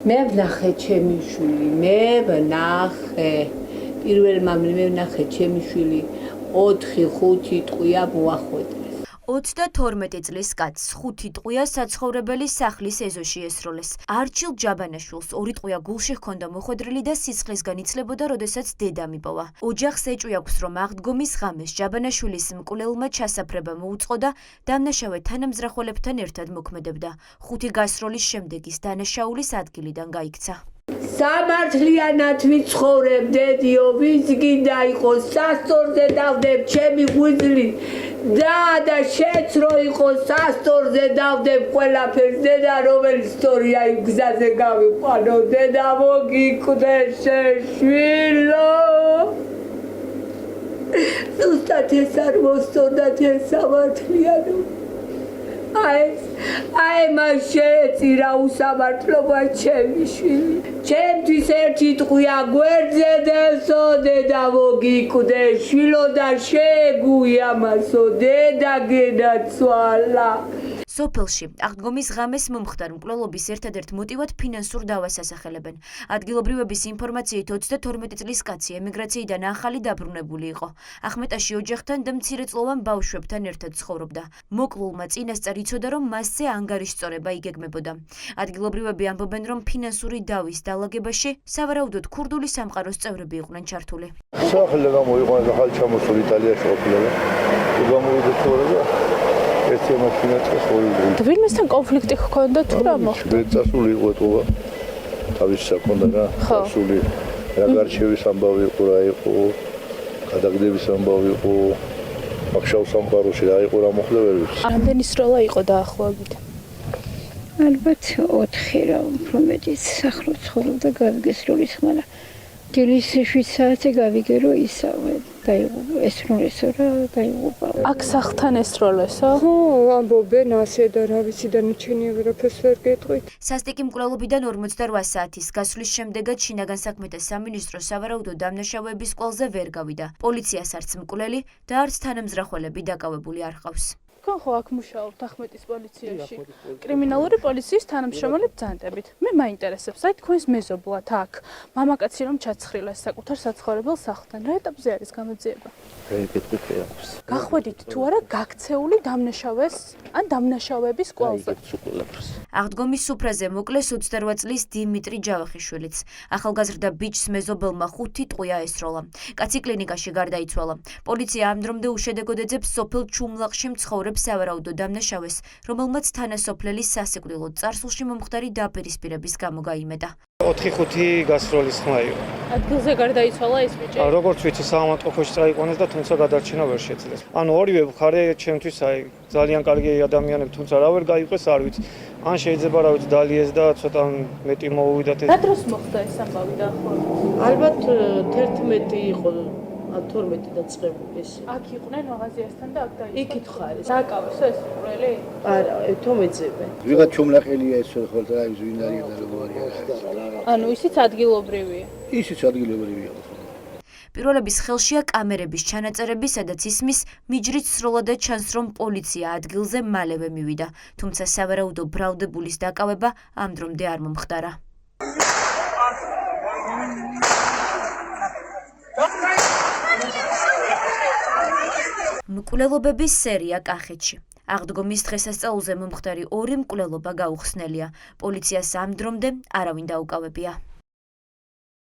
მე ვნახე ჩემი შვილი, მე ვნახე. პირველმა მე ვნახე ჩემი შვილი 4-5 ტყვია მოახვედრეს. 32 წლის კაცს 5 ტყვია საცხოვრებელი სახლის ეზოში ესროლეს. არჩილ ჯაბანაშვილს 2 ტყვია გულში ჰქონდა მოხვედრილი და სისხლისგან იცლებოდა, როდესაც დედა მიპოვა. ოჯახს ეჭვი აქვს, რომ აღდგომის ღამეს ჯაბანაშვილის მკვლელმა ჩასაფრება მოუწყო და დამნაშავე თანამზრახველებთან ერთად მოქმედებდა. 5 გასროლის შემდეგ ის დანაშაულის ადგილიდან გაიქცა. სამართლიანად ვიცხოვრებ, დედიო, ვინც გინდა იყოს, სასტორზე დავდებ ჩემი ღვიძლი. და შეც რო იყოს სასტორზე დავდებ ყველაფერს, დედა რომელი ისტორია იმ გზაზე გავიყვანო, დედა მოგიკვდეს შვილო. ზუსტად ეს არ მოსწონდათ ეს სამართლიანო. აი მას შეეწირა უსამართლობა ჩემი შვილი. ჩემთვის ერთი ტყვია გვერდზე დევსო, დედა მოგიკვდეს შვილო და შეგუიამასო, დედა გენაცვალა. სოფელში აღდგომის ღამეს მომხდარ მკვლელობის ერთადერთ მოტივად ფინანსურ დავას ასახელებენ. ადგილობრივების ინფორმაციით 32 წლის კაცი ემიგრაციიდან ახალი დაბრუნებული იყო. ახმეტაში ოჯახთან და მცირეწლოვან ბავშვებთან ერთად ცხოვრობდა. მოკლულმა წინასწარ იცოდა, რომ მასზე ანგარიშწორება იგეგმებოდა. ადგილობრივები ამბობენ, რომ ფინანსური დავის დალაგებაში სავარაუდოდ ქურდული სამყაროს წევრები იყვნენ ჩართული. სახელი გამოიყვანა და ხალხი ჩამოსული იტალიაში ყოფილა და გამოვიდა ცხოვრება. ერთი მაშინა წეს ორი. ვინმესთან კონფლიქტი ჰქონდა თუ რა მოხდა? წასული იყო ეტყობა. თავის საქონდა რა. წასული რა გარჩევის ამბავი იყო, რა იყო. გადაგდების ამბავი იყო. ახშავ სამყაროში რა იყო, რა მოხდა ვერ ვიცი. რამდენი სროლა იყო დაახლოებით? ალბათ 4 რა, უფრო მეტი სახლო ცხოვრობდა გავიგესროლის ხმარა. დილის 7 საათზე გავიგე რომ ისავე. დაიღუპა, ესროლესო რა, დაიღუპა. აქ სახლთან ესროლესო? ხო, ამბობენ ასე და რა ვიცი და ნიჩენია ვერაფერს ვერ გეტყვით. სასტიკი მკვლელობიდან 48 საათის გასვლის შემდეგაც შინაგან საქმეთა სამინისტრო სავარაუდოდ დამნაშავეების კვალზე ვერ გავიდა. პოლიციას არც მკვლელი და არც თანამზრახველები დაკავებული არ ჰყავს. ხო, აქ მუშაობთ ახმეტის პოლიციაში. კრიმინალური პოლიციის თანამშრომელი ბრძანდებით. მე მაინტერესებს, აი თქვენს მეზობლად აქ მამაკაცი რომ ჩაცხრილეს საკუთარ საცხოვრებელ სახლთან, რა ეტაპზე არის გამოძიება? გახვედით თუ არა გაქცეული დამნაშავეს ან დამნაშავეების კვალზე? აღდგომის სუფრაზე მოკლეს 28 წლის დიმიტრი ჯავახიშვილიც. ახალგაზრდა ბიჭს მეზობელმა 5 ტყვია ესროლა. კაცი კლინიკაში გარდაიცვალა. პოლიცია ამ დრომდე უშედეგოდ ეძებს სოფელ ჩუმლაყში მცხოვრებ სავარაუდო დამნაშავეს, რომელმაც თანასოფლელის სასიკვდილოდ წარსულში მომხდარი დაპირისპირების გამო გაიმეტა. 4-5 გასროლის ხმა იყო. ადგილზე გარდაიცვალა ეს ბიჭი? როგორც ვიცი, საავადმყოფო ქუჩში წაიყვანეს და თუმცა გადარჩენა ვერ შეძლეს. ანუ ორივე მხარე ჩემთვის აი ძალიან კარგი ადამიანები, თუმცა რა ვერ გაიყვეს არ ვიცი. ან შეიძლება რა ვიცი დალიეს და ცოტა მეტი მოუვიდათ ეს. რა დროს მოხდა ეს ამბავი დაახლოებით? ალბათ 11 იყო 12 დაწყებული ეს. აქ იყვნენ მაღაზიასთან და აქ დაიწყო. იქით ხარ ეს. დაკავეს ეს მკვლელი? არა, თომეძებენ. ვიღაც ჩუმლაყელია ეს ხოლმე რა ის ვინ არის და როგორ არის. ანუ ისიც ადგილობრივია. ისიც ადგილობრივია. პირველების ხელშია კამერების ჩანაწერები, სადაც ისმის მიჯრით სროლა და ჩანს, რომ პოლიცია ადგილზე მალევე მივიდა, თუმცა სავარაუდო ბრალდებულის დაკავება ამ დრომდე არ მომხდარა. მკვლელობების სერია კახეთში. აღდგომის დღესასწაულზე მომხდარი 2 მკვლელობა გაუხსნელია. პოლიციას ამ დრომდე არავინ დაუკავებია.